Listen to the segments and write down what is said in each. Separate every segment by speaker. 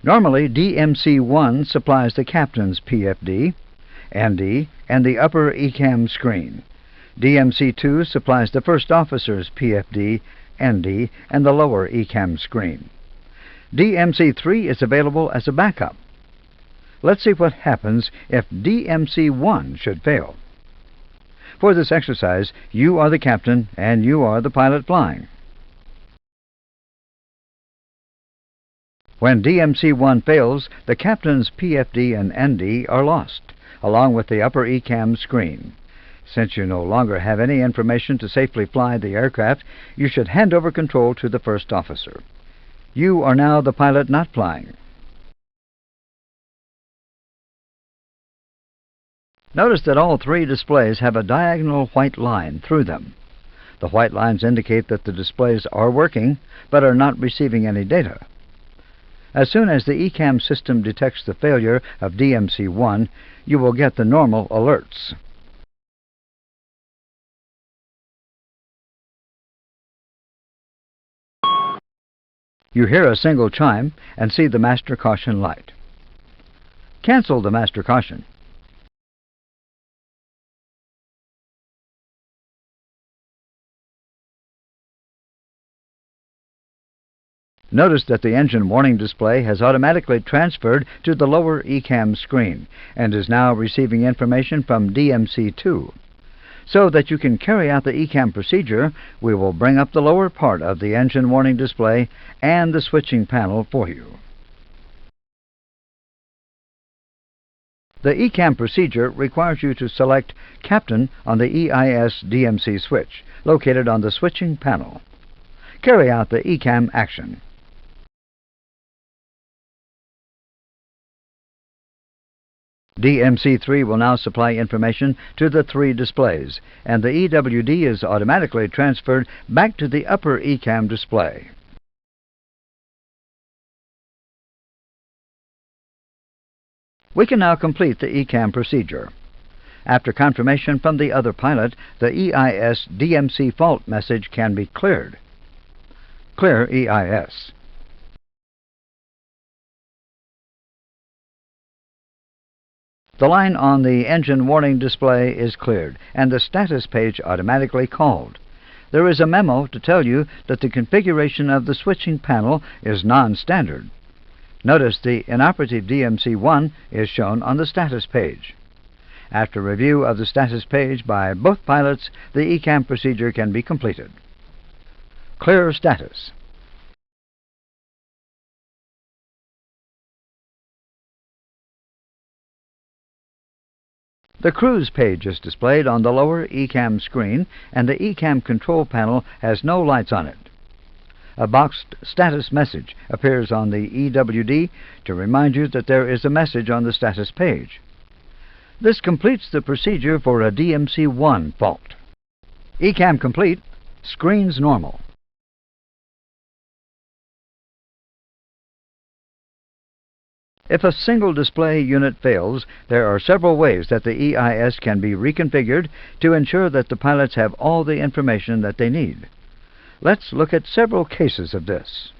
Speaker 1: Normally, DMC-1 supplies the captain's PFD, ND, and the upper ECAM screen. DMC-2 supplies the first officer's PFD, ND, and the lower ECAM screen. DMC-3 is available as a backup. Let's see what happens if DMC-1 should fail. For this exercise, you are the captain and you are the pilot flying. When DMC-1 fails, the captain's PFD and ND are lost, along with the upper ECAM screen. Since you no longer have any information to safely fly the aircraft, you should hand over control to the first officer. You are now the pilot not flying. Notice that all three displays have a diagonal white line through them. The white lines indicate that the displays are working, but are not receiving any data. As soon as the ECAM system detects the failure of DMC-1, you will get the normal alerts. You hear a single chime and see the master caution light. Cancel the master caution. Notice that the engine warning display has automatically transferred to the lower ECAM screen and is now receiving information from DMC-2. So that you can carry out the ECAM procedure, we will bring up the lower part of the engine warning display and the switching panel for you. The ECAM procedure requires you to select Captain on the EIS DMC switch, located on the switching panel. Carry out the ECAM action. DMC-3 will now supply information to the three displays, and the EWD is automatically transferred back to the upper ECAM display. We can now complete the ECAM procedure. After confirmation from the other pilot, the EIS DMC fault message can be cleared. Clear EIS. The line on the engine warning display is cleared, and the status page automatically called. There is a memo to tell you that the configuration of the switching panel is non-standard. Notice the inoperative DMC-1 is shown on the status page. After review of the status page by both pilots, the ECAM procedure can be completed. Clear status. The cruise page is displayed on the lower ECAM screen, and the ECAM control panel has no lights on it. A boxed status message appears on the EWD to remind you that there is a message on the status page. This completes the procedure for a DMC-1 fault. ECAM complete, screens normal. If a single display unit fails, there are several ways that the EIS can be reconfigured to ensure that the pilots have all the information that they need. Let's look at several cases of this.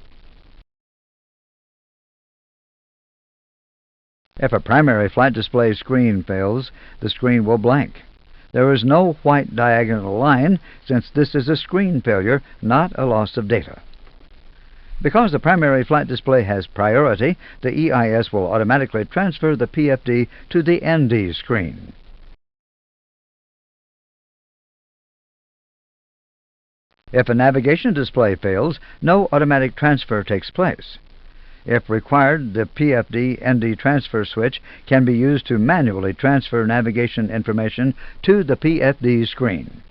Speaker 1: If a primary flight display screen fails, the screen will blank. There is no white diagonal line, since this is a screen failure, not a loss of data. Because the primary flight display has priority, the EIS will automatically transfer the PFD to the ND screen. If a navigation display fails, no automatic transfer takes place. If required, the PFD-ND transfer switch can be used to manually transfer navigation information to the PFD screen.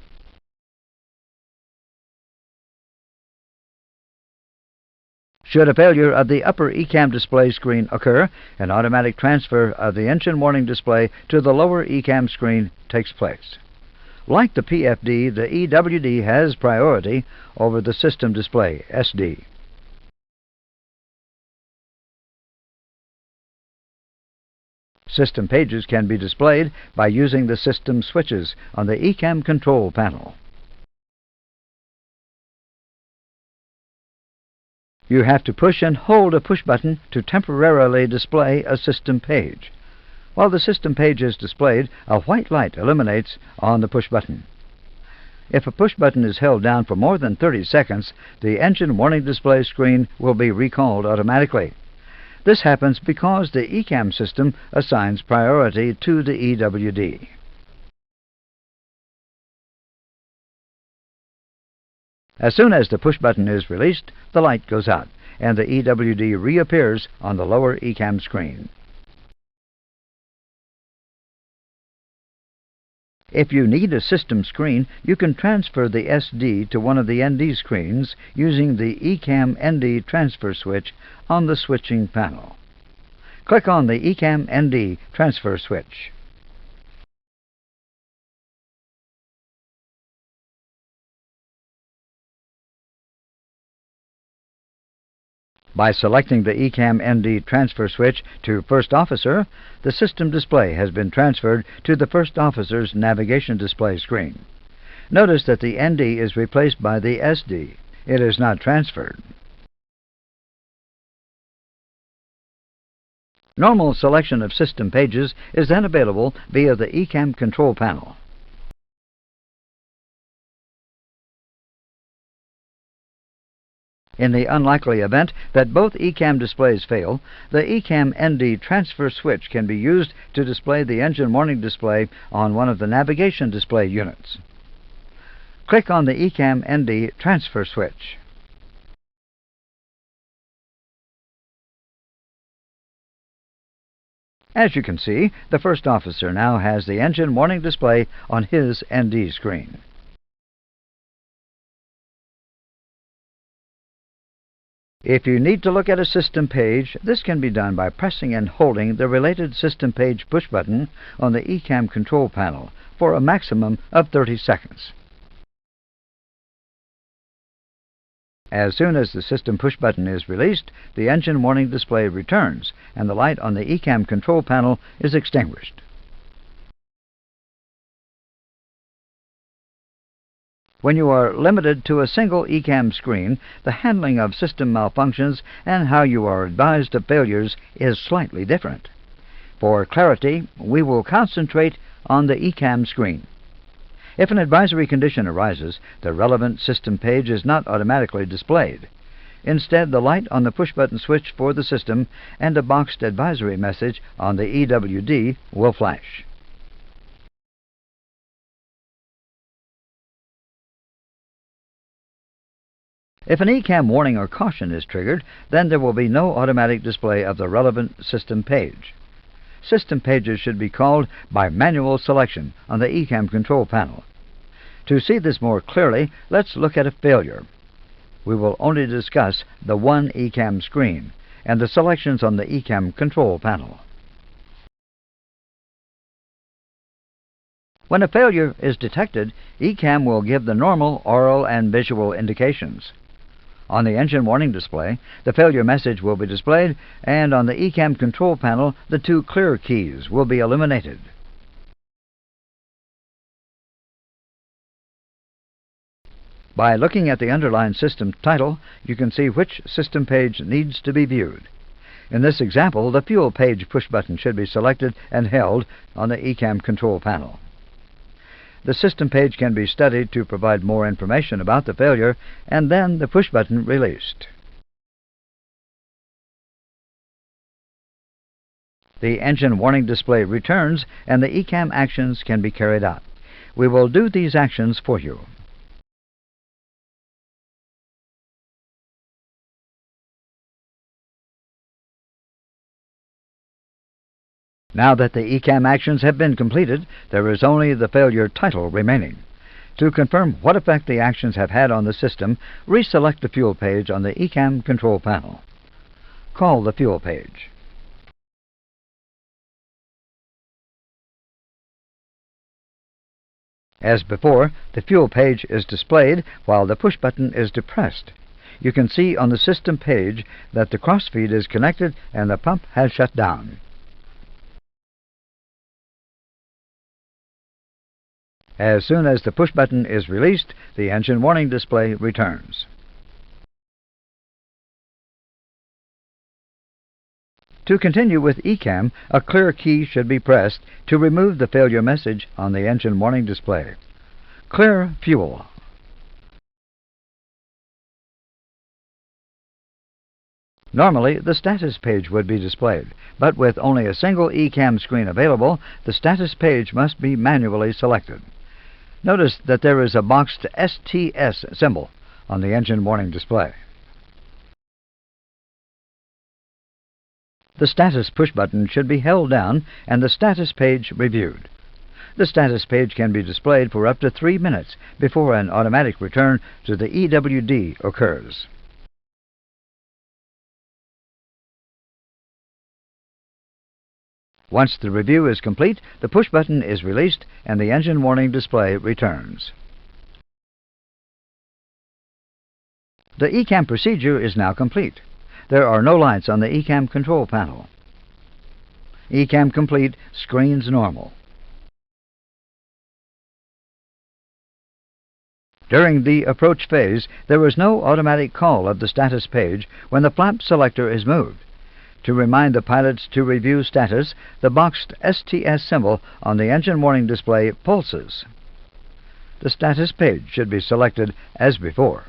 Speaker 1: Should a failure of the upper ECAM display screen occur, an automatic transfer of the engine warning display to the lower ECAM screen takes place. Like the PFD, the EWD has priority over the system display, SD. System pages can be displayed by using the system switches on the ECAM control panel. You have to push and hold a push button to temporarily display a system page. While the system page is displayed, a white light illuminates on the push button. If a push button is held down for more than 30 seconds, the engine warning display screen will be recalled automatically. This happens because the ECAM system assigns priority to the EWD. As soon as the push button is released, the light goes out, and the EWD reappears on the lower ECAM screen. If you need a system screen, you can transfer the SD to one of the ND screens using the ECAM ND transfer switch on the switching panel. Click on the ECAM ND transfer switch. By selecting the ECAM ND transfer switch to First Officer, the system display has been transferred to the First Officer's navigation display screen. Notice that the ND is replaced by the SD. It is not transferred. Normal selection of system pages is then available via the ECAM control panel. In the unlikely event that both ECAM displays fail, the ECAM ND transfer switch can be used to display the engine warning display on one of the navigation display units. Click on the ECAM ND transfer switch. As you can see, the First Officer now has the engine warning display on his ND screen. If you need to look at a system page, this can be done by pressing and holding the related system page push button on the ECAM control panel for a maximum of 30 seconds. As soon as the system push button is released, the engine warning display returns and the light on the ECAM control panel is extinguished. When you are limited to a single ECAM screen, the handling of system malfunctions and how you are advised of failures is slightly different. For clarity, we will concentrate on the ECAM screen. If an advisory condition arises, the relevant system page is not automatically displayed. Instead, the light on the push-button switch for the system and a boxed advisory message on the EWD will flash. If an ECAM warning or caution is triggered, then there will be no automatic display of the relevant system page. System pages should be called by manual selection on the ECAM control panel. To see this more clearly, let's look at a failure. We will only discuss the one ECAM screen and the selections on the ECAM control panel. When a failure is detected, ECAM will give the normal oral and visual indications. On the engine warning display, the failure message will be displayed, and on the ECAM control panel, the two clear keys will be illuminated. By looking at the underlined system title, you can see which system page needs to be viewed. In this example, the fuel page push button should be selected and held on the ECAM control panel. The system page can be studied to provide more information about the failure, and then the push button released. The engine warning display returns, and the ECAM actions can be carried out. We will do these actions for you. Now that the ECAM actions have been completed, there is only the failure title remaining. To confirm what effect the actions have had on the system, reselect the fuel page on the ECAM control panel. Call the fuel page. As before, the fuel page is displayed while the push button is depressed. You can see on the system page that the crossfeed is connected and the pump has shut down. As soon as the push button is released, the engine warning display returns. To continue with ECAM, a clear key should be pressed to remove the failure message on the engine warning display. Clear fuel. Normally, the status page would be displayed, but with only a single ECAM screen available, the status page must be manually selected. Notice that there is a boxed STS symbol on the engine warning display. The status push button should be held down and the status page reviewed. The status page can be displayed for up to 3 minutes before an automatic return to the EWD occurs. Once the review is complete, the push button is released and the engine warning display returns. The ECAM procedure is now complete. There are no lights on the ECAM control panel. ECAM complete, screens normal. During the approach phase, there is no automatic call of the status page when the flap selector is moved. To remind the pilots to review status, the boxed STS symbol on the engine warning display pulses. The status page should be selected as before.